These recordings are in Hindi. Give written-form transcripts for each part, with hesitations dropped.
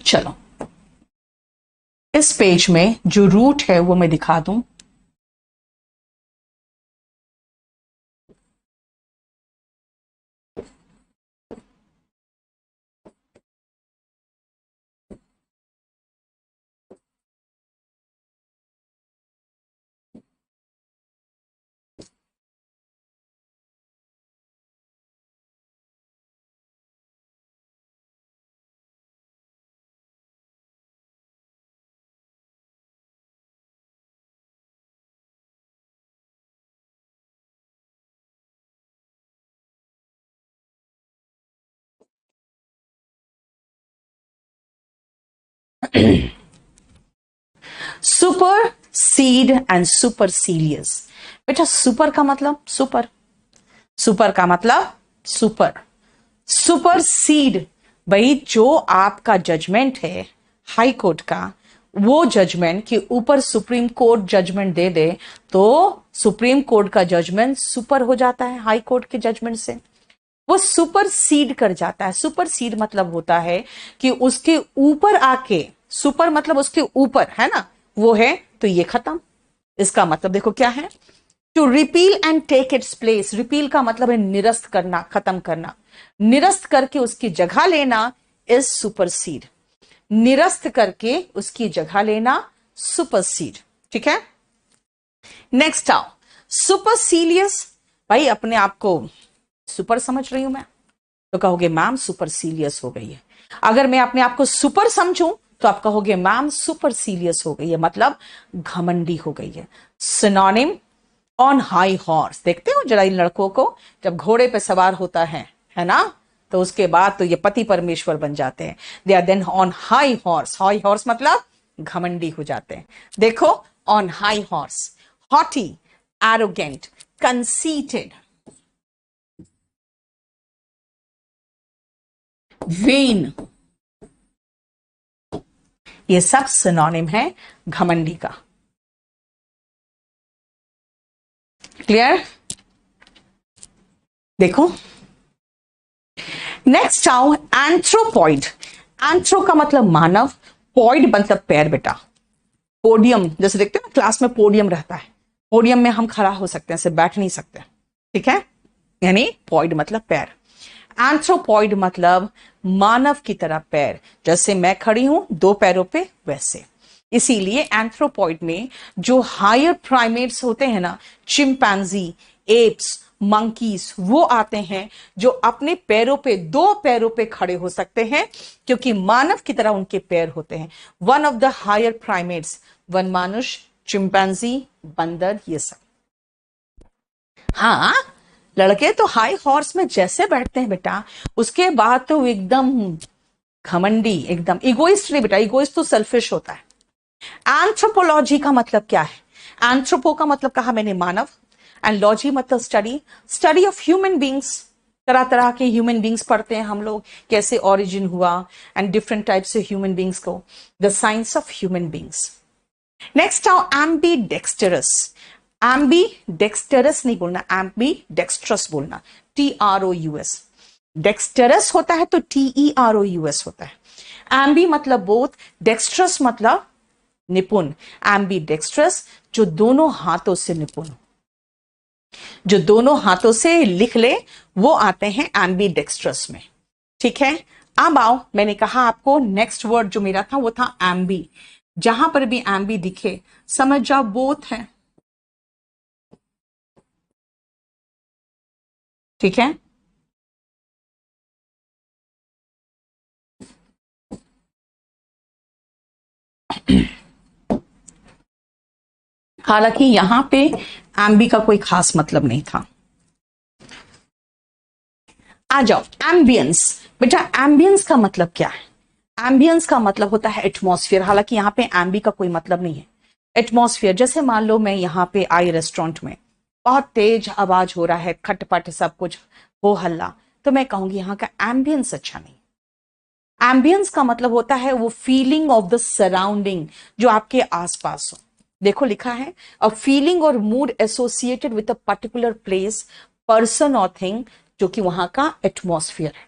चलो इस पेज में जो रूट है वो मैं दिखा दूं। Supersede and supercilious. बेटा सुपर का मतलब सुपर, सुपर का मतलब सुपर, सुपर सीड भाई जो आपका जजमेंट है हाई कोर्ट का, वो जजमेंट के ऊपर सुप्रीम कोर्ट जजमेंट दे दे तो सुप्रीम कोर्ट का जजमेंट सुपर हो जाता है हाई कोर्ट के जजमेंट से, वो सुपर सीड कर जाता है। सुपर सीड मतलब होता है कि उसके ऊपर आके, सुपर मतलब उसके ऊपर है ना, वो है तो ये खत्म। इसका मतलब देखो क्या है, to repeal and take its place. Repeal का मतलब है निरस्त करना, खत्म करना, निरस्त करके उसकी जगह लेना इज सुपरसीड, निरस्त करके उसकी जगह लेना सुपरसीड। ठीक है, नेक्स्ट आओ सुपरसीलियस। भाई अपने आप को सुपर समझ रही हूं मैं तो कहोगे मैम सुपरसीलियस हो गई है। अगर मैं अपने आप को सुपर समझूं तो आप कहोगे मैम सुपरसीलियस हो गई है, मतलब घमंडी हो गई है। Synonym on high horse. देखते हो जरा इन लड़कों को जब घोड़े पे सवार होता है ना, तो उसके बाद तो ये पति परमेश्वर बन जाते हैं। They are then on high horse. High horse मतलब घमंडी हो जाते हैं। देखो on high horse, haughty, arrogant, conceited, vain, ये सब सिनोनिम है घमंडी का। क्लियर? देखो नेक्स्ट आओ एंथ्रोपॉइड। एंथ्रो का मतलब मानव, पॉइड मतलब पैर। बेटा पोडियम जैसे देखते हैं ना क्लास में पोडियम रहता है, पोडियम में हम खड़ा हो सकते हैं, सिर्फ बैठ नहीं सकते। ठीक है, यानी पॉइड मतलब पैर। एंथ्रोपॉइड मतलब मानव की तरह पैर, जैसे मैं खड़ी हूं दो पैरों पे वैसे। इसीलिए एंथ्रोपॉइड में जो हायर प्राइमेट्स होते हैं ना, चिंपैंजी, एप्स, मंकीज, वो आते हैं जो अपने पैरों पे, दो पैरों पे खड़े हो सकते हैं क्योंकि मानव की तरह उनके पैर होते हैं। One of the higher primates, वन मानुष, चिंपैंजी, बंदर, ये सब। हाँ लड़के तो हाई हॉर्स में जैसे बैठते हैं बेटा, उसके बाद तो एकदम घमंडी, एकदम इगोइस्ट नहीं बेटा, इगोइस्ट तो सेल्फिश होता है। एंथ्रोपोलॉजी का मतलब क्या है? एंथ्रोपो का मतलब कहा मैंने मानव, एंड लॉजी मतलब study, study of human beings. तरह तरह के ह्यूमन बींग्स पढ़ते हैं हम लोग, कैसे ओरिजिन हुआ एंड डिफरेंट टाइप से ह्यूमन बींग्स को, the science of human beings. Next आओ एम्बी डेक्स्टरस। एम्बी डेक्स्टरस नहीं बोलना, एम्बी डेक्स्ट्रस बोलना, TROUS। डेक्स्टरस होता है तो TEROUS होता है। एम्बी मतलब बोथ, डेक्स्ट्रस मतलब निपुण। एम्बी डेक्स्ट्रस जो दोनों हाथों से निपुण, जो दोनों हाथों से लिख ले वो आते हैं एम्बी डेक्स्ट्रस में। ठीक है, अब आओ, मैंने कहा आपको नेक्स्ट वर्ड जो मेरा था वो था एम्बी। जहां पर भी एम्बी दिखे समझ जाओ बोथ है। ठीक है, हालांकि यहां पे एम्बी का कोई खास मतलब नहीं था। आ जाओ एम्बियंस। बेटा एम्बियंस का मतलब क्या है? एम्बियंस का मतलब होता है एटमॉस्फेयर। हालांकि यहाँ पे एम्बी का कोई मतलब नहीं है। एटमॉस्फेयर जैसे मान लो मैं यहाँ पे आई रेस्टोरेंट में, बहुत तेज आवाज हो रहा है, खटपट सब कुछ हो हल्ला, तो मैं कहूंगी यहाँ का एम्बियंस अच्छा नहीं। एम्बियंस का मतलब होता है वो फीलिंग ऑफ द सराउंडिंग जो आपके आसपास हो। देखो लिखा है अ फीलिंग और mood associated with a particular place, person और थिंग, जो कि वहां का एटमॉस्फेयर है।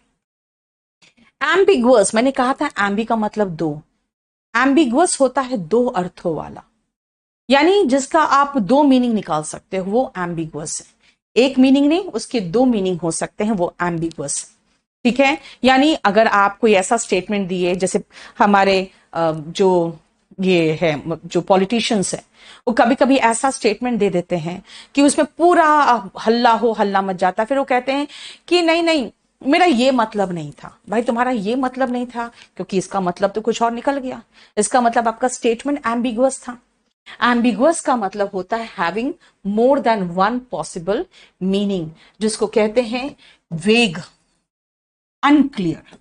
एम्बिगुअस, मैंने कहा था एम्बी का मतलब दो, एम्बिगुअस होता है दो अर्थों वाला, यानी जिसका आप दो मीनिंग निकाल सकते हो, वो एम्बिगुअस है। एक मीनिंग नहीं, उसके दो मीनिंग हो सकते हैं, वो एम्बिगुअस। ठीक है, यानी अगर आप कोई ऐसा स्टेटमेंट दिए, जैसे हमारे जो ये है, जो पॉलिटिशियंस है, वो कभी कभी ऐसा स्टेटमेंट दे देते हैं कि उसमें पूरा हल्ला हो, हल्ला मच जाता है, फिर वो कहते हैं कि नहीं नहीं, मेरा ये मतलब नहीं था। भाई तुम्हारा ये मतलब नहीं था, क्योंकि इसका मतलब तो कुछ और निकल गया। इसका मतलब आपका स्टेटमेंट एम्बिगुअस था। एम्बिगुअस का मतलब होता है having more than one possible meaning, जिसको कहते हैं वेग, अनक्लियर।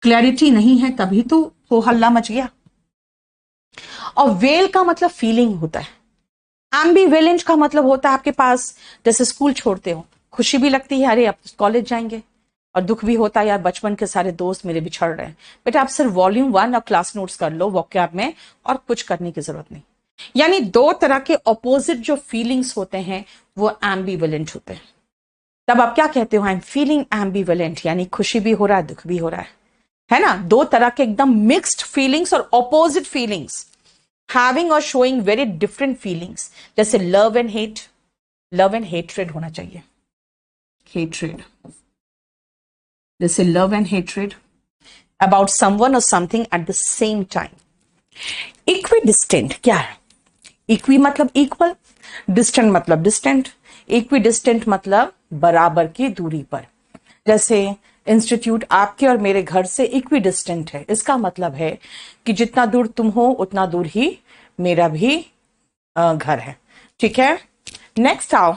क्लैरिटी नहीं है, तभी तो हो हल्ला मच गया। और वेल का मतलब फीलिंग होता है। एम्बिवेलेंट का मतलब होता है आपके पास, जैसे स्कूल छोड़ते हो, खुशी भी लगती है, अरे अब कॉलेज जाएंगे, और दुख भी होता है, यार बचपन के सारे दोस्त मेरे बिछड़ रहे हैं। बेटा आप सिर्फ वॉल्यूम 1 और क्लास नोट्स कर लो वोकैब में, और कुछ करने की जरूरत नहीं। यानी दो तरह के ऑपोजिट जो फीलिंग्स होते हैं, वो एम्बिवेलेंट होते हैं। तब आप क्या कहते हो, आई एम फीलिंग एम्बिवेलेंट, यानी खुशी भी हो रहा है, दुख भी हो रहा है ना। दो तरह के एकदम मिक्स्ड फीलिंग्स और ऑपोजिट फीलिंग्स, हैविंग और शोइंग वेरी डिफरेंट फीलिंग्स, जैसे love and hate. Love and hatred होना चाहिए, हेट्रेड, जैसे love and hatred about someone और something at the same time. Equidistant क्या है? इक्वी मतलब इक्वल, डिस्टेंट मतलब डिस्टेंट। इक्वी डिस्टेंट मतलब बराबर की दूरी पर। जैसे इंस्टीट्यूट आपके और मेरे घर से इक्वी डिस्टेंट है, इसका मतलब है कि जितना दूर तुम हो उतना दूर ही मेरा भी घर है। ठीक है, नेक्स्ट आओ,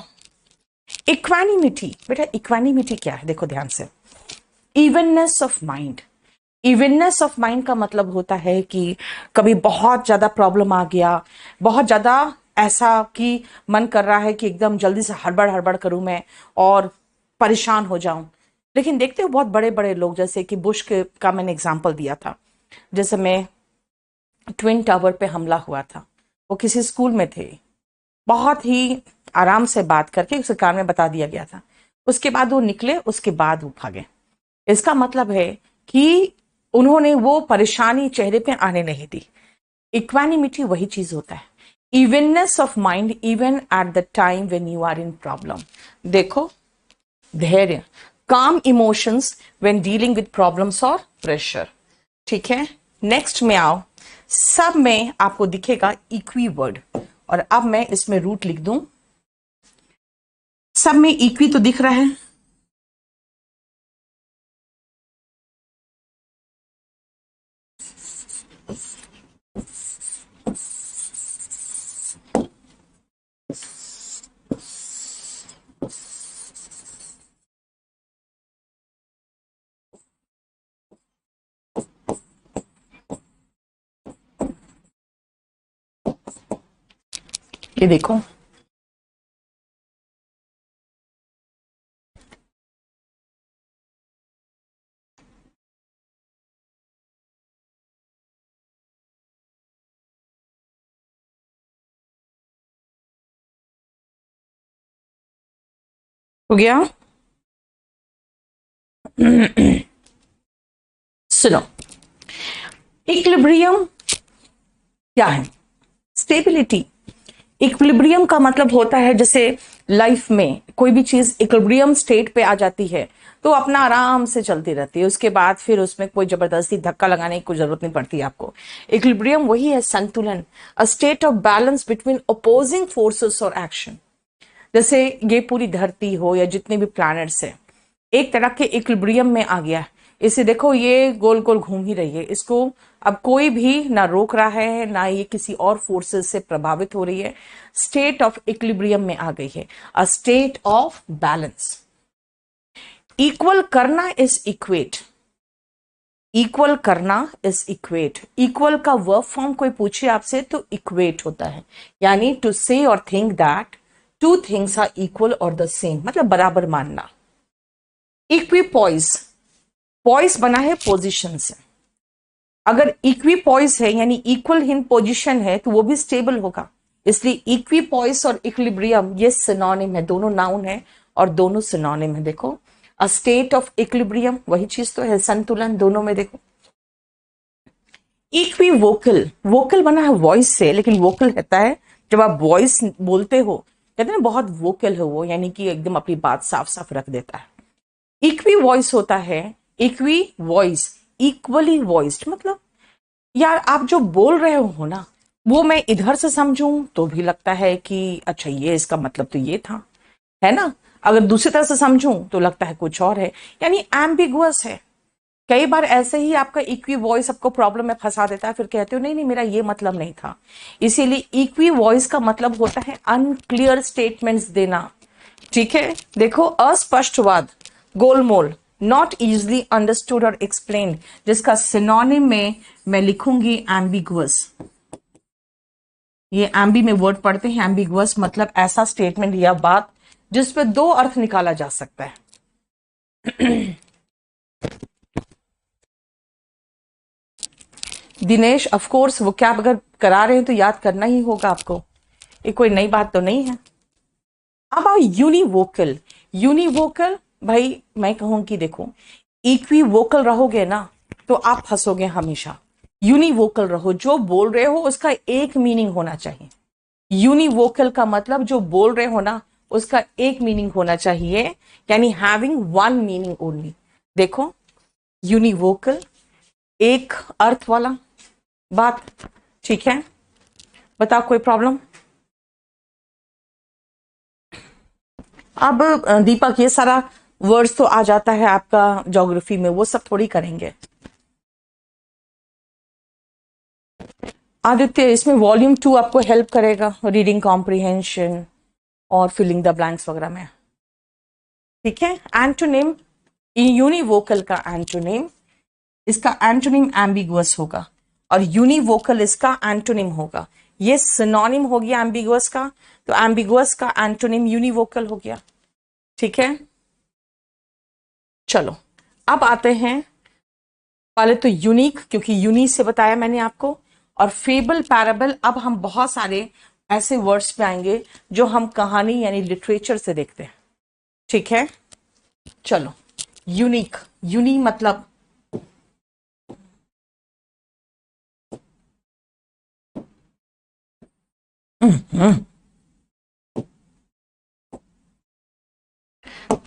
इक्वानिमिटी। बेटा इक्वानिमिटी क्या है, देखो ध्यान से। Evenness of mind. Evenness of mind का मतलब होता है कि कभी बहुत ज्यादा प्रॉब्लम आ गया, बहुत ज्यादा ऐसा कि मन कर रहा है कि एकदम जल्दी से हड़बड़ हड़बड़ करूं मैं और परेशान हो जाऊं। लेकिन देखते हो बहुत बड़े बड़े लोग, जैसे कि बुश का मैंने एग्जांपल दिया था, जैसे मैं ट्विन टावर पे हमला हुआ था, वो किसी स्कूल में थे, बहुत ही आराम से बात करके उसे कान में बता दिया गया था, उसके बाद वो निकले, उसके बाद वो भागे। इसका मतलब है कि उन्होंने वो परेशानी चेहरे पे आने नहीं दी। इक्वानिमिटी वही चीज होता है, evenness of mind even at the time when you are in problem. देखो, धैर्य, calm emotions when dealing with problems और प्रेशर। ठीक है, नेक्स्ट में आओ, सब में आपको दिखेगा इक्वी वर्ड, और अब मैं इसमें रूट लिख दूं। सब में इक्वी तो दिख रहा है, ये देखो, हो गया। सुनो, इक्विलिब्रियम क्या है? स्टेबिलिटी। इक्विलिब्रियम का मतलब होता है, जैसे लाइफ में कोई भी चीज इक्विलिब्रियम स्टेट पे आ जाती है तो अपना आराम से चलती रहती है, उसके बाद फिर उसमें कोई जबरदस्ती धक्का लगाने की कोई जरूरत नहीं पड़ती आपको। इक्विलिब्रियम वही है, संतुलन, a state of balance between opposing forces और एक्शन। जैसे ये पूरी धरती हो या जितने भी प्लैनेट्स है, एक तरह के इक्विलिब्रियम में आ गया है। इसे देखो, ये गोल गोल घूम ही रही है, इसको अब कोई भी ना रोक रहा है, ना ये किसी और फोर्सेस से प्रभावित हो रही है। स्टेट ऑफ इक्विलिब्रियम में आ गई है, a state of balance. Equal करना इज इक्वेट, इक्वल करना इज इक्वेट। इक्वल का वर्ब फॉर्म कोई पूछे आपसे तो इक्वेट होता है, यानी टू से और think that two things are equal और द सेम, मतलब बराबर मानना। इक्विपॉइज, पॉइस बना है पोजीशन से, अगर इक्विपॉइस है यानी इक्वल इन पोजीशन है तो वो भी स्टेबल होगा। इसलिए इक्विपॉइस और इक्विलिब्रियम ये सिनोनिम है, दोनों नाउन है और दोनों सिनोनिम है। देखो, अ स्टेट ऑफ इक्विलिब्रियम, वही चीज तो है, संतुलन दोनों में। देखो इक्वी वोकल, वोकल बना है वॉइस से, लेकिन वोकल कहता है जब आप वॉइस बोलते हो, कहते हैं ना बहुत वोकल है वो, यानी कि एकदम अपनी बात साफ साफ रख देता है। इक्वी वॉइस होता है, इक्वी वॉइस, इक्वली वॉइस्ड, मतलब यार आप जो बोल रहे हो ना, वो मैं इधर से समझूं तो भी लगता है कि अच्छा ये इसका मतलब तो ये था, है ना, अगर दूसरी तरह से समझूं तो लगता है कुछ और है, यानी एम्बिगुअस है। कई बार ऐसे ही आपका इक्वी वॉइस आपको प्रॉब्लम में फंसा देता है, फिर कहते हो नहीं नहीं मेरा ये मतलब नहीं था। इसीलिए इक्वी वॉइस का मतलब होता है अनक्लियर स्टेटमेंट्स देना। ठीक है, देखो अस्पष्टवाद, गोलमोल, नॉट इजिली अंडरस्टूड और एक्सप्लेन्ड, जिसका सिनोनिम में मैं लिखूंगी एम्बिगुअस। ये एम्बी में वर्ड पढ़ते हैं, एम्बिगुअस मतलब ऐसा स्टेटमेंट या बात जिसपे दो अर्थ निकाला जा सकता है। दिनेश ऑफ कोर्स वो क्या अगर करा रहे हैं तो याद करना ही होगा आपको, ये कोई नई बात तो नहीं है। अब आओ यूनिवोकल, यूनिवोकल भाई मैं कहूंगी देखो इक्वी वोकल रहोगे ना तो आप फंसोगे हमेशा। यूनिवोकल रहो, जो बोल रहे हो उसका एक मीनिंग होना चाहिए। यूनिवोकल का मतलब जो बोल रहे हो ना उसका एक मीनिंग होना चाहिए, यानी हैविंग वन मीनिंग ओनली। देखो यूनिवोकल, एक अर्थ वाला बात, ठीक है, बताओ कोई प्रॉब्लम। अब दीपक ये सारा वर्ड्स तो आ जाता है आपका ज्योग्राफी में, वो सब थोड़ी करेंगे। आदित्य इसमें वॉल्यूम 2 आपको हेल्प करेगा रीडिंग कॉम्प्रिहेंशन और फिलिंग द ब्लैंक्स वगैरह में। ठीक है, एंटोनिम, यूनिवोकल का एंटोनिम, इसका एंटोनिम एम्बिगुअस होगा और यूनिवोकल इसका एंटोनिम होगा। ये सिनोनिम हो गया एम्बिगुअस का, तो एम्बिगुअस का एंटोनिम यूनिवोकल हो गया। ठीक है, चलो अब आते हैं, पहले तो यूनिक, क्योंकि यूनी से बताया मैंने आपको, और फेबल पैराबल। अब हम बहुत सारे ऐसे वर्ड्स पे आएंगे जो हम कहानी यानी लिटरेचर से देखते हैं। ठीक है, चलो यूनिक, यूनी मतलब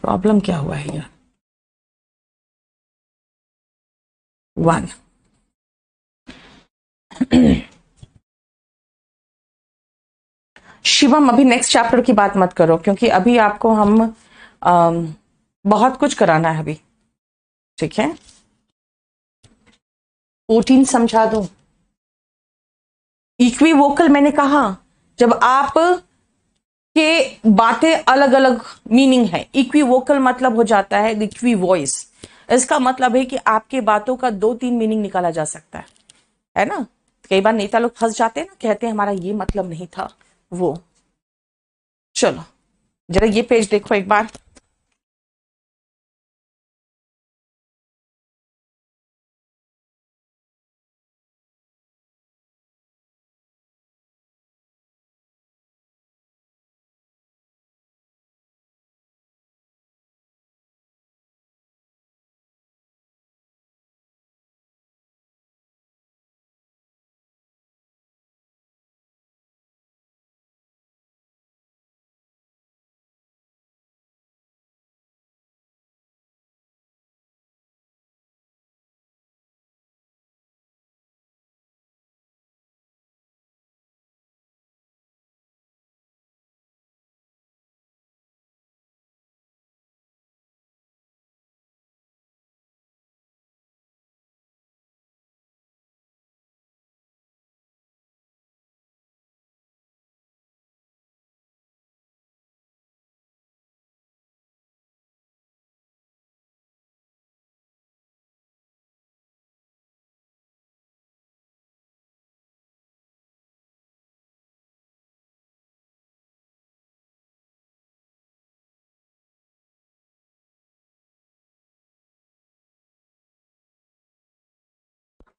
प्रॉब्लम क्या हुआ है यार, वन। शिवम अभी नेक्स्ट चैप्टर की बात मत करो, क्योंकि अभी आपको हम बहुत कुछ कराना है अभी। ठीक है, 14 समझा दो। इक्विवोकल मैंने कहा जब आप के बातें अलग अलग मीनिंग है, इक्विवोकल मतलब हो जाता है इक्वी वॉइस। इसका मतलब है कि आपके बातों का 2-3 मीनिंग निकाला जा सकता है ना। कई बार नेता लोग फंस जाते हैं ना, कहते हैं हमारा ये मतलब नहीं था वो। चलो जरा ये पेज देखो एक बार।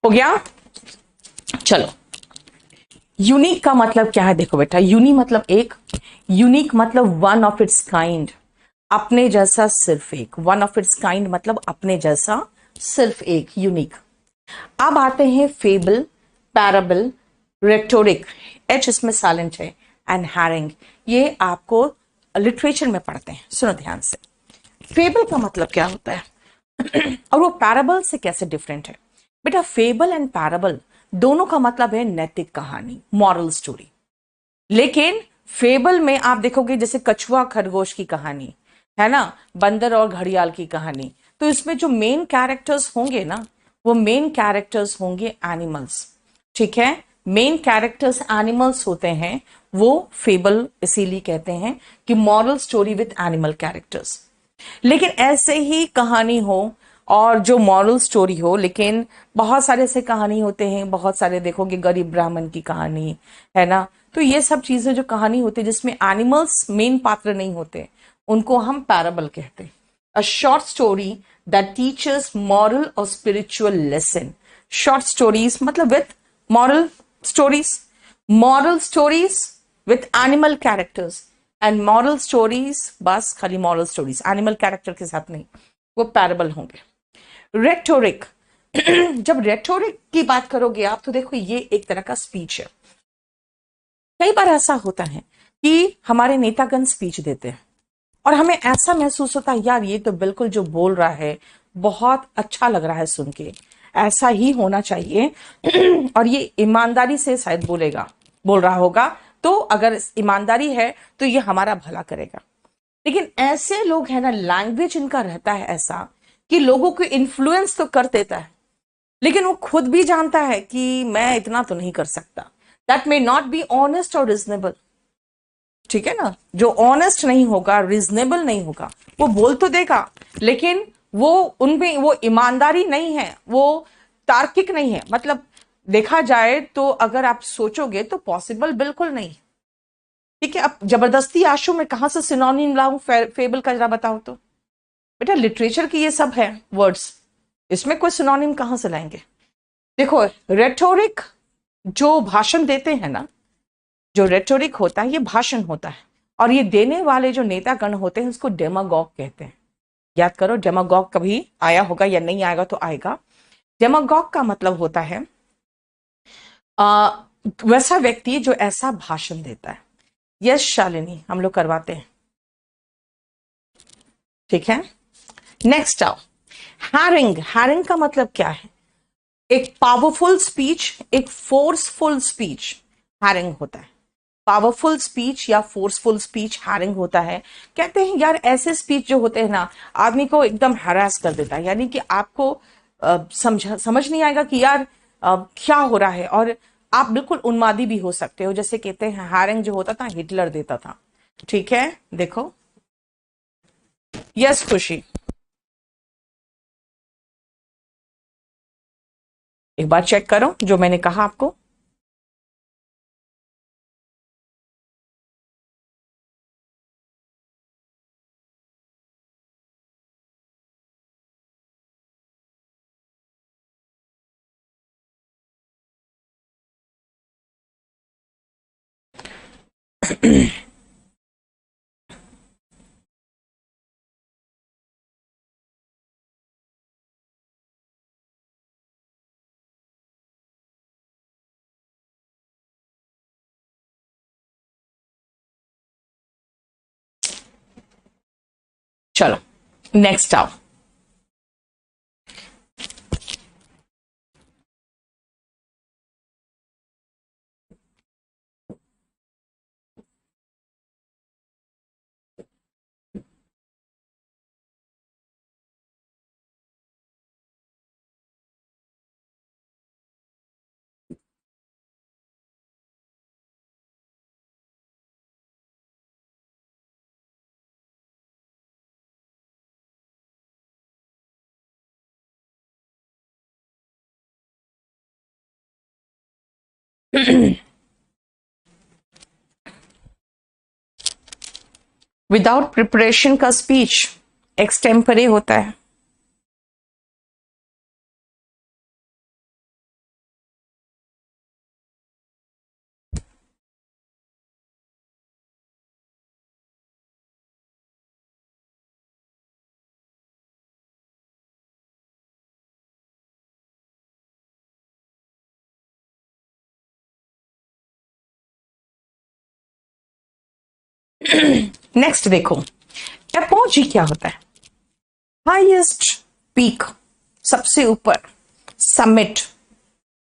हो गया, चलो यूनिक का मतलब क्या है, देखो बेटा यूनी मतलब एक, यूनिक मतलब वन ऑफ इट्स काइंड। अपने जैसा सिर्फ एक, वन ऑफ इट्स काइंड मतलब अपने जैसा सिर्फ एक, यूनिक। अब आते हैं फेबल, पैराबल, रेटोरिक, एच इसमें साइलेंट है, एंड हैरिंग। ये आपको लिटरेचर में पढ़ते हैं, सुनो ध्यान से। फेबल का मतलब क्या होता है और वो पैराबल से कैसे डिफरेंट है? बेटा फेबल एंड पैराबल दोनों का मतलब है नैतिक कहानी, मॉरल स्टोरी। लेकिन फेबल में आप देखोगे जैसे कछुआ खरगोश की कहानी है ना, बंदर और घड़ियाल की कहानी, तो इसमें जो मेन कैरेक्टर्स होंगे ना, वो मेन कैरेक्टर्स होंगे एनिमल्स। ठीक है, मेन कैरेक्टर्स एनिमल्स होते हैं, वो फेबल इसीलिए कहते हैं कि moral story with animal characters. लेकिन ऐसे ही कहानी हो और जो मॉरल स्टोरी हो, लेकिन बहुत सारे ऐसे कहानी होते हैं, बहुत सारे देखोगे गरीब ब्राह्मण की कहानी है ना, तो ये सब चीजें जो कहानी होती है जिसमें एनिमल्स मेन पात्र नहीं होते, उनको हम पैराबल कहते हैं। A short story that teachers moral और स्पिरिचुअल लेसन। शॉर्ट स्टोरीज मतलब with moral stories, moral stories with animal characters, and moral stories, बस खाली मॉरल स्टोरीज एनिमल कैरेक्टर के साथ नहीं, वो पैराबल होंगे। रेटोरिक जब रेटोरिक की बात करोगे आप तो देखो ये एक तरह का स्पीच है। कई बार ऐसा होता है कि हमारे नेतागण स्पीच देते हैं और हमें ऐसा महसूस होता है यार ये तो बिल्कुल जो बोल रहा है बहुत अच्छा लग रहा है सुन के, ऐसा ही होना चाहिए और ये ईमानदारी से शायद बोल रहा होगा, तो अगर ईमानदारी है तो ये हमारा भला करेगा। लेकिन ऐसे लोग हैं ना, लैंग्वेज इनका रहता है ऐसा कि लोगों को इन्फ्लुएंस तो कर देता है, लेकिन वो खुद भी जानता है कि मैं इतना तो नहीं कर सकता। That may not be honest और रिजनेबल। ठीक है ना, जो ऑनेस्ट नहीं होगा, रिजनेबल नहीं होगा, वो बोल तो देगा, लेकिन वो उनमें वो ईमानदारी नहीं है, वो तार्किक नहीं है। मतलब देखा जाए तो अगर आप सोचोगे तो पॉसिबल बिल्कुल नहीं। ठीक है, अब जबरदस्ती आशु में कहां से सिनोनिम लाऊं फेबल का, जरा बताओ तो। बेटा लिटरेचर की ये सब है वर्ड्स, इसमें कोई सिनोनिम कहां से लाएंगे? देखो रेटोरिक जो भाषण देते हैं ना, जो रेटोरिक होता है ये भाषण होता है, और ये देने वाले जो नेतागण होते हैं उसको डेमागॉग कहते हैं। याद करो, डेमागॉग कभी आया होगा या नहीं आएगा तो आएगा। डेमागॉग का मतलब होता है आ, वैसा व्यक्ति जो ऐसा भाषण देता है। यस शालिनी, हम लोग करवाते हैं। ठीक है, नेक्स्ट आओ। हैरिंग, हैरिंग का मतलब क्या है? एक पावरफुल स्पीच, एक फोर्सफुल स्पीच हैरिंग होता है। पावरफुल स्पीच या फोर्सफुल स्पीच हैरिंग होता है। कहते हैं यार ऐसे स्पीच जो होते हैं ना, आदमी को एकदम हरास कर देता है, यानी कि आपको समझ नहीं आएगा कि यार क्या हो रहा है, और आप बिल्कुल उन्मादी भी हो सकते हो। जैसे कहते हैं हैरिंग जो होता था हिटलर देता था। ठीक है, देखो। यस खुशी, एक बार चेक करो जो मैंने कहा आपको। चलो नेक्स्ट आओ। विदाउट प्रिपरेशन का स्पीच एक्सटेम्परे होता है। नेक्स्ट देखो, एपोजी क्या होता है? हाईएस्ट पीक, सबसे ऊपर, समिट,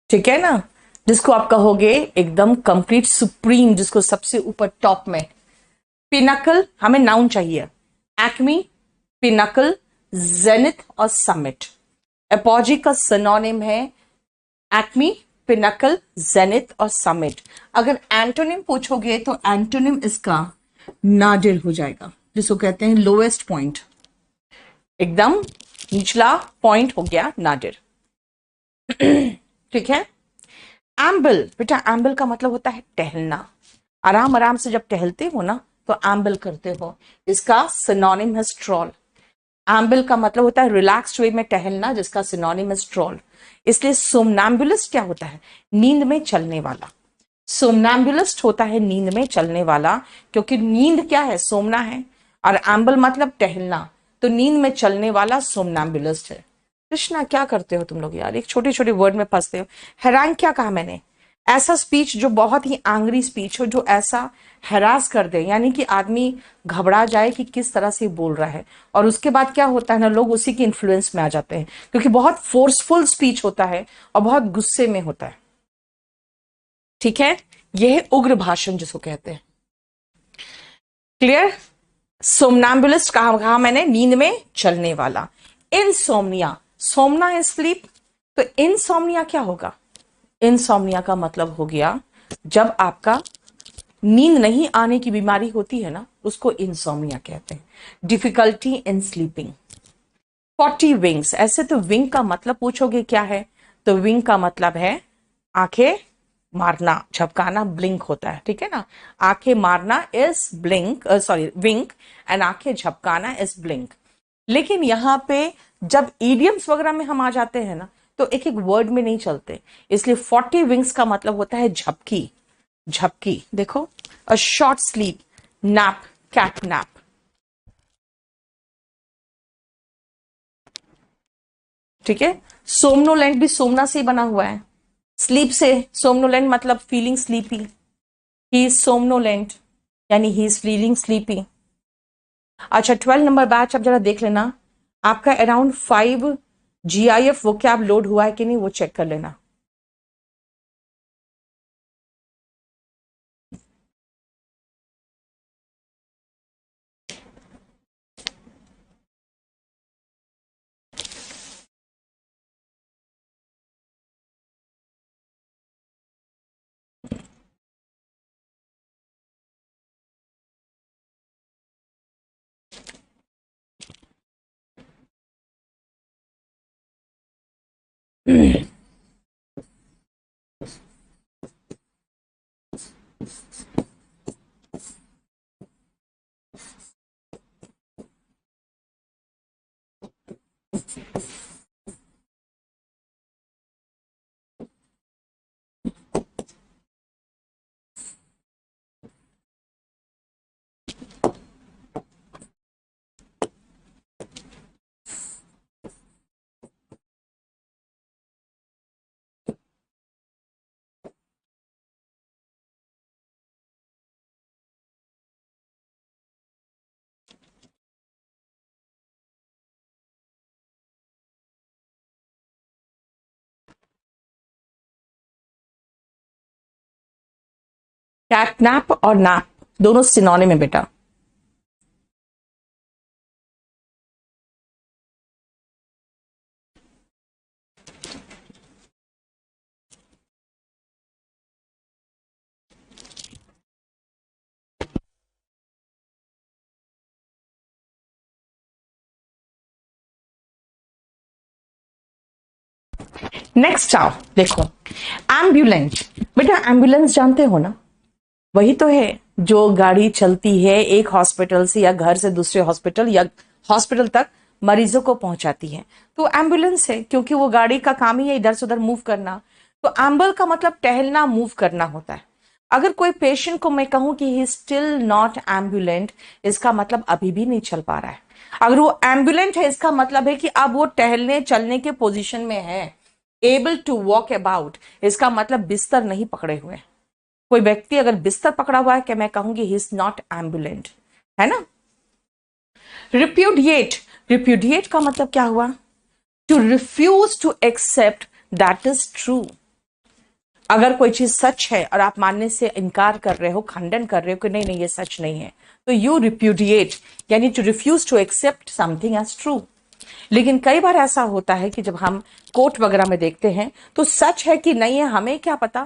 ठीक है ना, जिसको आप कहोगे एकदम कंप्लीट सुप्रीम, जिसको सबसे ऊपर टॉप में। पिनकल, हमें नाउन चाहिए, एक्मी, पिनकल, जेनिथ और समिट। एपोजी का सिनोनिम है एक्मी, पिनकल, जेनिथ और समिट। अगर एंटोनिम पूछोगे तो एंटोनिम इसका नादिर हो जाएगा, जिसको कहते हैं लोएस्ट पॉइंट, एकदम निचला पॉइंट हो गया नादिर। ठीक है। एम्बल, बेटा एम्बल का मतलब होता है टहलना, आराम आराम से जब टहलते हो ना तो एम्बल करते हो। इसका सिनोनिम है स्ट्रॉल। एम्बल का मतलब होता है रिलैक्स्ड वे में टहलना, जिसका सिनोनिम है स्ट्रॉल। इसलिए सोमनैम्बुलिस्ट क्या होता है? नींद में चलने वाला। सोमनैम्बुलिस्ट होता है नींद में चलने वाला, क्योंकि नींद क्या है? सोमना है, और एम्बल मतलब टहलना, तो नींद में चलने वाला सोमनैम्बुलिस्ट है। कृष्णा क्या करते हो तुम लोग यार, एक छोटे छोटे वर्ड में फंसते हो। हैरान क्या कहा मैंने? ऐसा स्पीच जो बहुत ही एंग्री स्पीच हो, जो ऐसा हैरास कर दे, यानी कि आदमी घबरा जाए कि किस तरह से बोल रहा है, और उसके बाद क्या होता है ना, लोग उसी के इन्फ्लुएंस में आ जाते हैं, क्योंकि बहुत फोर्सफुल स्पीच होता है और बहुत गुस्से में होता है। ठीक है, यह है उग्र भाषण जिसको कहते हैं। क्लियर? सोमनैम्बुलिस्ट कहा मैंने, नींद में चलने वाला। इनसोम्निया, सोमना है स्लीप, तो इनसोम्निया क्या होगा? इनसोम्निया का मतलब हो गया जब आपका नींद नहीं आने की बीमारी होती है ना, उसको इनसोम्निया कहते हैं। Difficulty in sleeping. 40 विंग्स, ऐसे तो विंग का मतलब पूछोगे क्या है, तो विंग का मतलब है आंखें मारना, झपकाना, ब्लिंक होता है, ठीक है ना। आंखें मारना is blink, sorry wink, and आंखें झपकाना इज ब्लिंक। लेकिन यहां पे जब ईडियम्स वगैरह में हम आ जाते हैं ना, तो एक एक वर्ड में नहीं चलते, इसलिए 40 विंग्स का मतलब होता है झपकी। झपकी देखो, a short sleep, nap, cat nap. ठीक है। सोमनोलेंट भी सोमना से ही बना हुआ है, स्लीप से। सोमनोलेंट मतलब feeling sleepy, he is somnolent, यानी ही इज फीलिंग स्लीपी। अच्छा, 12 नंबर बैच अब जरा देख लेना, आपका अराउंड 5 GIF वो क्या लोड हुआ है कि नहीं, वो चेक कर लेना। कैटनैप और नैप दोनों सिनोनिम है बेटा। नेक्स्ट आओ देखो, एम्बुलेंट। बेटा एम्बुलेंस जानते हो ना, वही तो है जो गाड़ी चलती है एक हॉस्पिटल से या घर से दूसरे हॉस्पिटल या हॉस्पिटल तक मरीजों को पहुंचाती है, तो एम्बुलेंस है, क्योंकि वो गाड़ी का काम ही है इधर से उधर मूव करना। तो एम्बल का मतलब टहलना, मूव करना होता है। अगर कोई पेशेंट को मैं कहूं कि ही स्टिल नॉट एम्बुलेंट, इसका मतलब अभी भी नहीं चल पा रहा है। अगर वो एम्बुलेंट है, इसका मतलब है कि अब वो टहलने चलने के पोजीशन में है, एबल टू वॉक अबाउट, इसका मतलब बिस्तर नहीं पकड़े हुए। कोई व्यक्ति अगर बिस्तर पकड़ा हुआ है, क्या मैं कहूंगी ही इज नॉट एम्बुलेंट, है ना। रिप्यूडिएट, रिप्यूडिएट का मतलब क्या हुआ, to refuse to accept that is true. अगर कोई चीज सच है और आप मानने से इनकार कर रहे हो, खंडन कर रहे हो कि नहीं नहीं ये सच नहीं है, तो यू रिप्यूडिएट, यानी to refuse to accept something as true. लेकिन कई बार ऐसा होता है कि जब हम कोर्ट वगैरह में देखते हैं तो सच है कि नहीं है हमें क्या पता,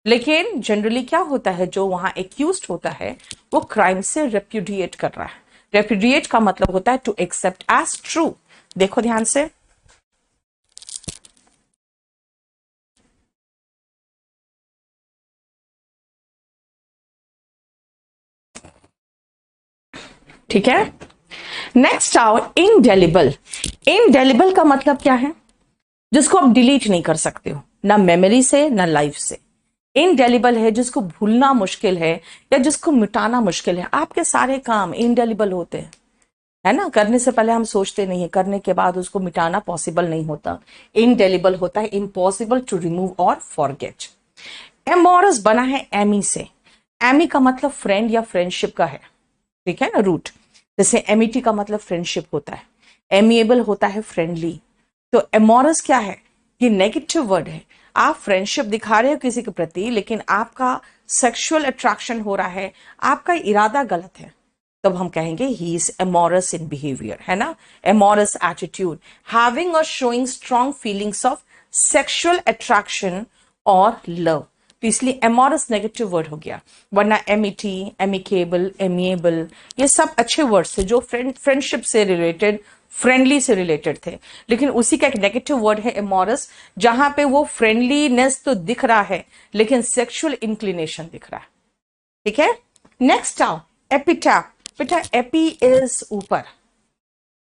लेकिन जनरली क्या होता है, जो वहां एक्यूज्ड होता है वो क्राइम से रेप्यूडिएट कर रहा है। रेप्यूडिएट का मतलब होता है टू एक्सेप्ट एज ट्रू। देखो ध्यान से, ठीक है। नेक्स्ट आओ इनडेलिबल। इनडेलिबल का मतलब क्या है, जिसको आप डिलीट नहीं कर सकते हो, ना मेमोरी से ना लाइफ से। इनडेलिबल है जिसको भूलना मुश्किल है या जिसको मिटाना मुश्किल है। आपके सारे काम इनडेलिबल होते हैं, है ना। करने से पहले हम सोचते नहीं है, करने के बाद उसको मिटाना पॉसिबल नहीं होता। इनडेलिबल होता है इम्पॉसिबल टू रिमूव और फॉरगेट। एमोरस बना है एमी से। एमी का मतलब फ्रेंड या फ्रेंडशिप का है, ठीक है ना, रूट। जैसे एमिटी का मतलब फ्रेंडशिप होता है, एमिएबल होता है फ्रेंडली। तो एमोरस क्या है, ये नेगेटिव वर्ड है। आप फ्रेंडशिप दिखा रहे हो किसी के प्रति, लेकिन आपका सेक्सुअल अट्रैक्शन हो रहा है, आपका इरादा गलत है, तब हम कहेंगे he is amorous in behaviour, है ना। एमोरस एटीट्यूड, हैविंग और showing strong feelings of sexual attraction और लव। तो इसलिए एमोरस नेगेटिव वर्ड हो गया, वरना एमिटी, एमिकेबल, एमिएबल ये सब अच्छे वर्ड्स थे जो फ्रेंडशिप से रिलेटेड, फ्रेंडली से रिलेटेड थे। लेकिन उसी का एक नेगेटिव वर्ड है एमोरस, जहां पे वो फ्रेंडलीनेस तो दिख रहा है लेकिन सेक्सुअल इंक्लिनेशन दिख रहा है, ठीक है। नेक्स्ट आओ एपिटैफ। बेटा एपी इज ऊपर,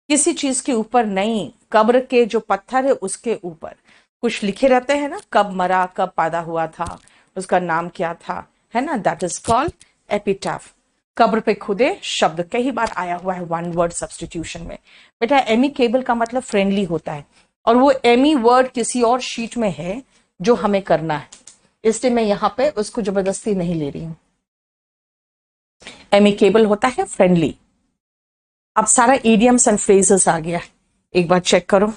किसी चीज के ऊपर नहीं, कब्र के जो पत्थर है उसके ऊपर कुछ लिखे रहते हैं ना, कब मरा, कब पैदा हुआ था, उसका नाम क्या था, है ना, दैट इज कॉल्ड एपिटैफ। कब्र पे खुदे शब्द कई बार आया हुआ है वन वर्ड सब्सटीट्यूशन में। बेटा एमी केबल का मतलब फ्रेंडली होता है, और वो एमी वर्ड किसी और शीट में है जो हमें करना है, इसलिए मैं यहां पे उसको जबरदस्ती नहीं ले रही हूं। एमिकेबल होता है फ्रेंडली। अब सारा इडियम्स एंड फ्रेजेस आ गया, एक बार चेक करो।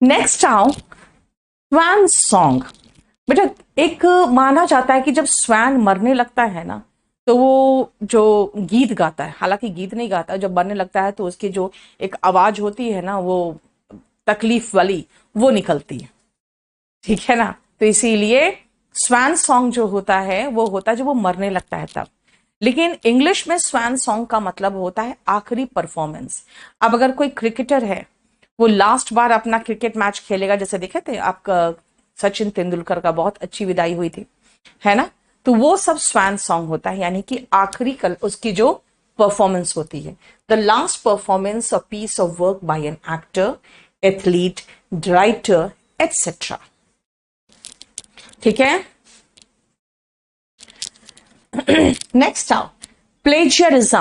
नेक्स्ट आओ स्वैन सॉन्ग। बेटा एक माना जाता है कि जब स्वैन मरने लगता है ना, तो वो जो गीत गाता है, हालांकि गीत नहीं गाता, जब मरने लगता है तो उसकी जो एक आवाज होती है ना, वो तकलीफ वाली, वो निकलती है, ठीक है ना। तो इसीलिए स्वैन सॉन्ग जो होता है वो होता है जब वो मरने लगता है तब। लेकिन इंग्लिश में स्वैन सॉन्ग का मतलब होता है आखिरी परफॉर्मेंस। अब अगर कोई क्रिकेटर है, वो लास्ट बार अपना क्रिकेट मैच खेलेगा, जैसे देखे थे आपका सचिन तेंदुलकर का बहुत अच्छी विदाई हुई थी, है ना। तो वो सब स्वैन सॉन्ग होता है, यानी कि आखिरी कल उसकी जो परफॉर्मेंस होती है, the last performance of peace of work by an actor, athlete, writer etcetera. ठीक है। नेक्स्ट आओ, plagiarism.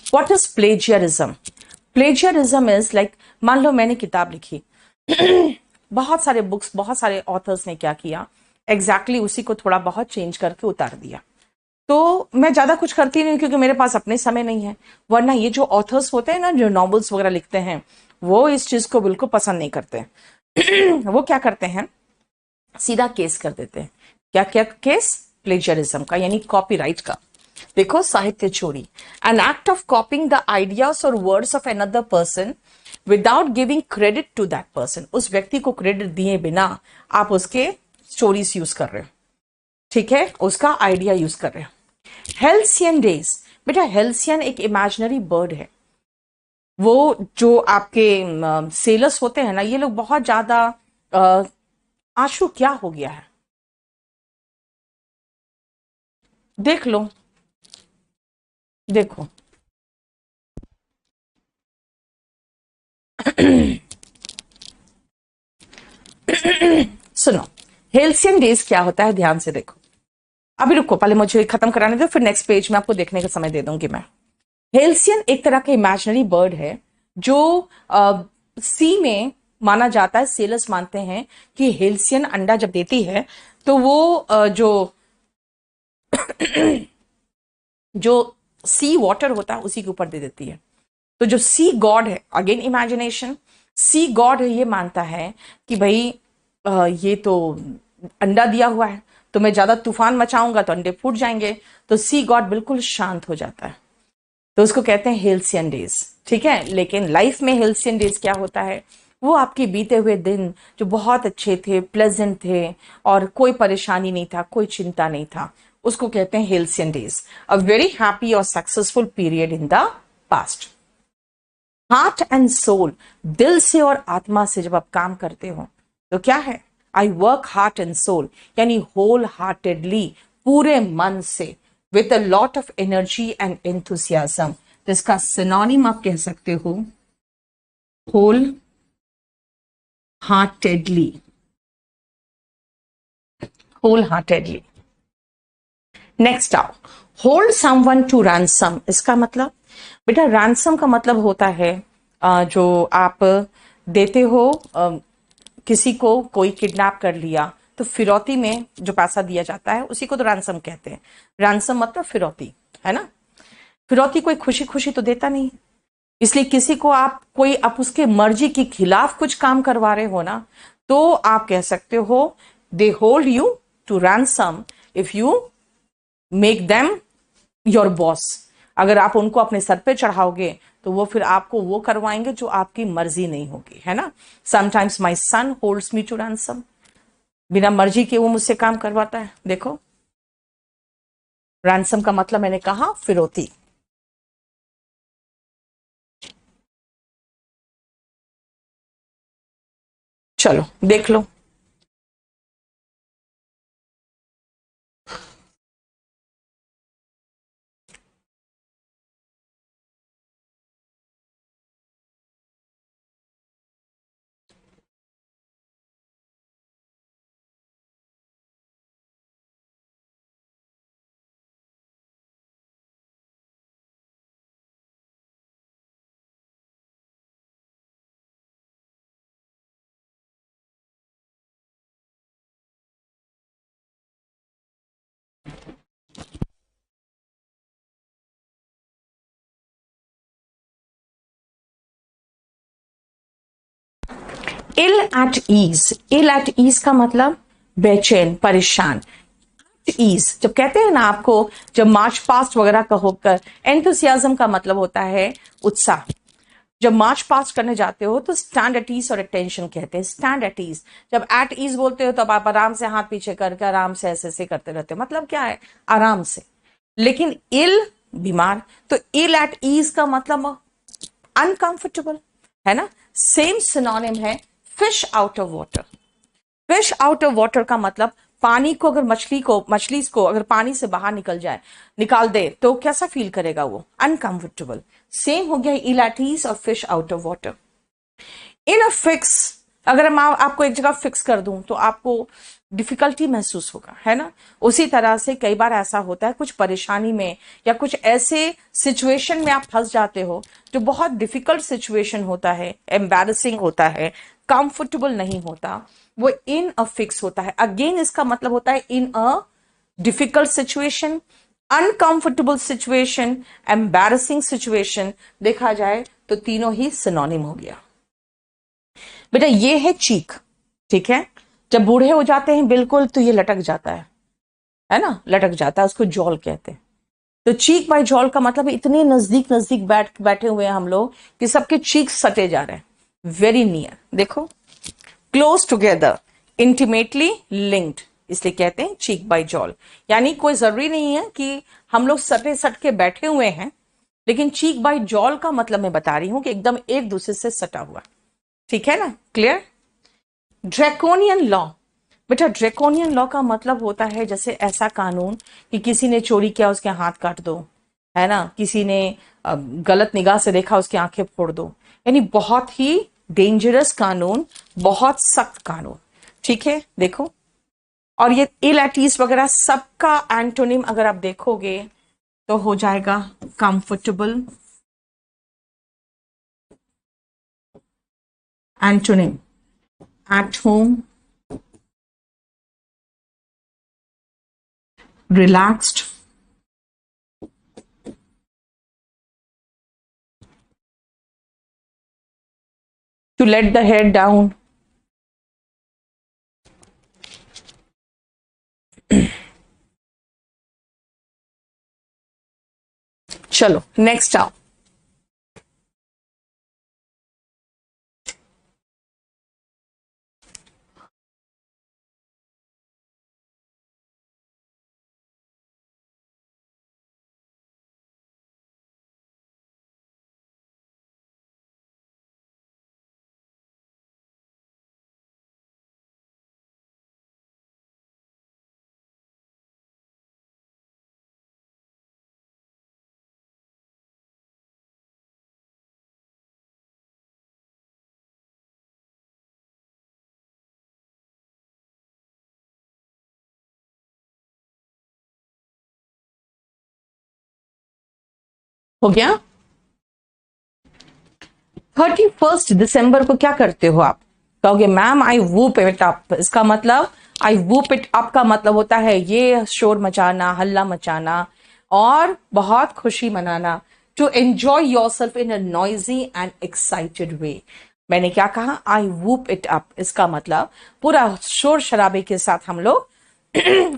What is plagiarism? Plagiarism is like, मान लो मैंने किताब लिखी, बहुत सारे बुक्स, बहुत सारे ऑथर्स ने क्या किया, एग्जैक्टली उसी को थोड़ा बहुत चेंज करके उतार दिया। तो मैं ज्यादा कुछ करती नहीं, क्योंकि मेरे पास अपने समय नहीं है। वरना ये जो ऑथर्स होते हैं ना, जो नॉवेल्स वगैरह लिखते हैं, वो इस चीज को बिल्कुल पसंद नहीं करते। वो क्या करते हैं, सीधा केस कर देते हैं। क्या क्या केस? प्लेजरिज्म का, यानी कॉपीराइट का। देखो, साहित्य चोरी, an act of copying the ideas और words of another person without giving credit to that person. उस व्यक्ति को क्रेडिट दिए बिना आप उसके स्टोरीज यूज कर रहे हो, ठीक है, उसका आइडिया यूज कर रहे हो। हेल्सियन डेज, बेटा हेल्सियन एक इमेजिनरी बर्ड है। वो जो आपके सेलर्स होते हैं ना, ये लोग बहुत ज्यादा आंसू क्या हो गया है, देख लो, देखो। सुनो, हेल्सियन डेज क्या होता है, ध्यान से देखो। अभी रुको, पहले मुझे खत्म कराने दो, फिर नेक्स्ट पेज में आपको देखने का समय दे दूंगी मैं। हेल्सियन एक तरह का इमेजिनरी बर्ड है जो सी में माना जाता है। सेलर्स मानते हैं कि हेल्सियन अंडा जब देती है तो वो जो सी वाटर होता है उसी के ऊपर दे देती है। तो जो सी गॉड है, अगेन इमेजिनेशन, सी गॉड ये मानता है कि भाई ये तो अंडा दिया हुआ है, तो मैं ज्यादा तूफान मचाऊंगा तो अंडे फूट जाएंगे। तो सी गॉड बिल्कुल शांत हो जाता है, तो उसको कहते हैं हेल्सियन डेज। ठीक है, लेकिन लाइफ में हेल्सियन डेज क्या होता है, वो आपके बीते हुए दिन जो बहुत अच्छे थे, प्लेजेंट थे, और कोई परेशानी नहीं था, कोई चिंता नहीं था, उसको कहते हैं halcyon days. A very happy और successful period in the past. Heart and soul, दिल से और आत्मा से जब आप काम करते हो तो क्या है, I work heart and soul, यानी होल हार्टेडली, पूरे मन से, with a lot of energy and enthusiasm. तो इसका सिनोनिम आप कह सकते हो wholeheartedly, wholeheartedly. Next आओ, होल्ड समवन टू रैंसम। इसका मतलब, बेटा रैंसम का मतलब होता है जो आप देते हो, किसी को कोई किडनैप कर लिया तो फिरौती में जो पैसा दिया जाता है उसी को तो रैंसम कहते हैं। रैंसम मतलब फिरौती, है ना। फिरौती कोई खुशी खुशी तो देता नहीं, इसलिए किसी को आप उसके मर्जी के खिलाफ कुछ काम करवा रहे हो ना, तो आप कह सकते हो they hold you to ransom if you make them your boss. अगर आप उनको अपने सर पे चढ़ाओगे तो वो फिर आपको वो करवाएंगे जो आपकी मर्जी नहीं होगी, है ना। Sometimes my son holds me to ransom, बिना मर्जी के वो मुझसे काम करवाता है। देखो, रैंसम का मतलब मैंने कहा फिरौती। चलो देख लो। Ill at ease, ill at ease का मतलब बेचैन, परेशान। ईज जब कहते हैं ना आपको, जब मार्च पास्ट वगैरह का होकर, एंथुसियाज्म का मतलब होता है उत्साह। जब मार्च पास्ट करने जाते हो तो स्टैंड एट ईज और अटेंशन कहते हैं। स्टैंड एट ईज, जब एट ईज बोलते हो तब आप आराम से हाथ पीछे करके आराम से ऐसे ऐसे करते रहते हो, मतलब क्या है, आराम से। लेकिन इल, बीमार, तो इल एट ईज का मतलब अनकंफर्टेबल, है ना। सेम सिनोनिम है fish out of water. Fish out of water का मतलब पानी को अगर मछली को अगर पानी से बाहर निकाल दे तो कैसा फील करेगा वो? अनकंफर्टेबल। सेम हो गया इलाटीज और fish out of water. In a fix, अगर मैं आपको एक जगह फिक्स कर दूं तो आपको डिफिकल्टी महसूस होगा, है ना? उसी तरह से कई बार ऐसा होता है कुछ परेशानी में या कुछ ऐसे सिचुएशन में आप फंस जाते हो जो बहुत डिफिकल्ट सिचुएशन होता है, एम्बैरेसिंग होता है, कंफर्टेबल नहीं होता, वो इन अ फिक्स होता है। अगेन इसका मतलब होता है in a difficult situation, uncomfortable situation, embarrassing situation. देखा जाए तो तीनों ही सिनोनिम हो गया। बेटा ये है चीक, ठीक है? जब बूढ़े हो जाते हैं बिल्कुल तो ये लटक जाता है ना? लटक जाता है, उसको जॉल कहते हैं। तो चीक बाय जॉल का मतलब इतने नजदीक नजदीक बैठे हुए हैं हम लोग कि सबके चीक सटे जा रहे हैं, वेरी नियर। देखो, क्लोज टुगेदर, इंटीमेटली लिंक्ड, इसलिए कहते हैं चीक बाय जॉल। यानी कोई जरूरी नहीं है कि हम लोग सट के बैठे हुए हैं, लेकिन चीक बाय जॉल का मतलब मैं बता रही हूं कि एकदम एक दूसरे से सटा हुआ। ठीक है ना? क्लियर? ड्रैकोनियन लॉ, बेटा ड्रैकोनियन लॉ का मतलब होता है जैसे ऐसा कानून कि किसी ने चोरी किया उसके हाथ काट दो, है ना? किसी ने गलत निगाह से देखा उसकी आंखें फोड़ दो। यानी बहुत ही डेंजरस कानून, बहुत सख्त कानून। ठीक है? देखो, और ये इल एटीज वगैरह सबका एंटोनिम अगर आप देखोगे तो हो जाएगा comfortable, antonym at home, relaxed, to let the head down, चलो नेक्स्ट आओ। हो गया? 31 दिसंबर को क्या करते हो आप? कहोगे ma'am I whoop it up. इसका मतलब आई वूप इट अप का मतलब होता है ये शोर मचाना, हल्ला मचाना और बहुत खुशी मनाना। To enjoy yourself in a noisy and excited way. मैंने क्या कहा? I whoop it up. इसका मतलब पूरा शोर शराबे के साथ हम लोग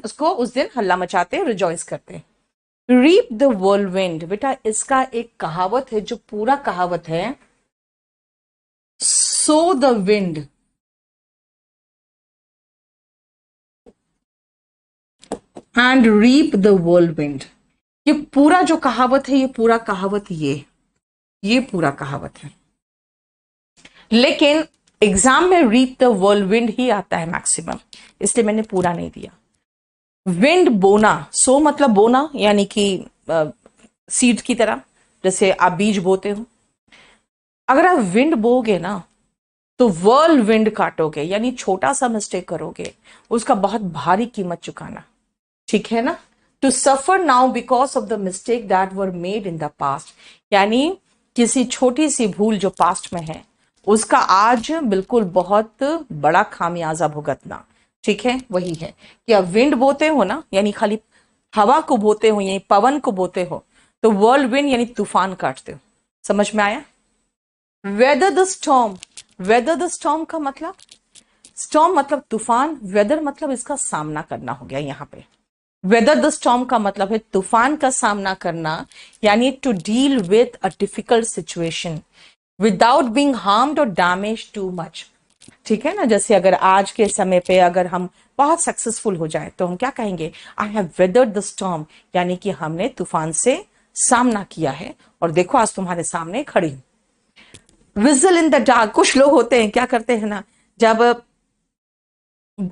उसको उस दिन हल्ला मचाते हैं, रिजॉइस करते हैं। रीप द whirlwind, बेटा इसका एक कहावत है जो पूरा कहावत है, sow the wind and reap the whirlwind। ये पूरा जो कहावत है, ये पूरा कहावत ये पूरा कहावत है, लेकिन एग्जाम में रीप द whirlwind ही आता है मैक्सिमम, इसलिए मैंने पूरा नहीं दिया। विंड बोना, सो मतलब बोना यानी कि सीड की तरह, जैसे आप बीज बोते हो। अगर आप विंड बोगे ना तो वर्ल्ड विंड काटोगे, यानी छोटा सा मिस्टेक करोगे उसका बहुत भारी कीमत चुकाना। ठीक है ना? To suffer now because of the mistake that were made in the past, यानी किसी छोटी सी भूल जो पास्ट में है उसका आज बिल्कुल बहुत बड़ा खामियाजा भुगतना। ठीक है? वही है कि आप विंड बोते हो ना, यानी खाली हवा को बोते हो, यानी पवन को बोते हो, तो वर्ल्ड विंड यानी तूफान काटते हो। समझ में आया? Whether the storm, whether the storm का मतलब, स्टॉर्म मतलब तूफान, वेदर मतलब इसका सामना करना हो गया यहां पे। वेदर द स्टॉर्म का मतलब है तूफान का सामना करना, यानी to deal with a difficult situation without being harmed और डैमेज टू मच। ठीक है ना? जैसे अगर आज के समय पे अगर हम बहुत सक्सेसफुल हो जाए तो हम क्या कहेंगे? I have weathered the storm, यानी कि हमने तूफान से सामना किया है और देखो आज तुम्हारे सामने खड़ी हूं। विजल इन द डार्क, कुछ लोग होते हैं क्या करते हैं ना, जब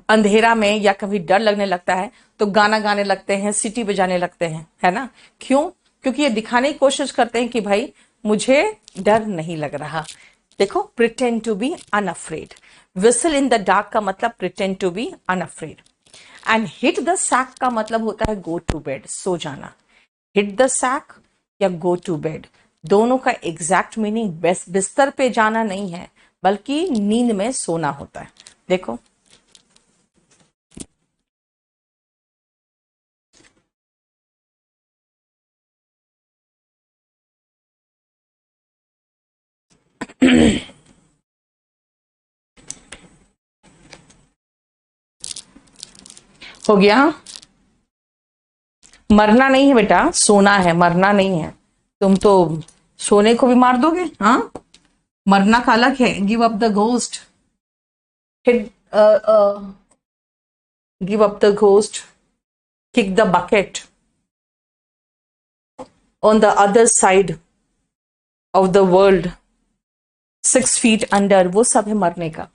अंधेरा में या कभी डर लगने लगता है तो गाना गाने लगते हैं, सीटी बजाने लगते हैं, है ना? क्यों? क्योंकि ये दिखाने की कोशिश करते हैं कि भाई मुझे डर नहीं लग रहा। देखो, pretend to be unafraid. Whistle in the dark का मतलब pretend to be unafraid. And hit the sack का मतलब होता है गो टू बेड, सो जाना। हिट द सैक या गो टू बेड, दोनों का एग्जैक्ट मीनिंग बिस्तर पे जाना नहीं है, बल्कि नींद में सोना होता है। देखो, हो गया। मरना नहीं है बेटा, सोना है, मरना नहीं है। तुम तो सोने को भी मार दोगे। हाँ, मरना का अलग है। Give up the ghost, hit, give up the ghost, kick the bucket on the other side of the world, 6 feet under, वो सब है मरने का।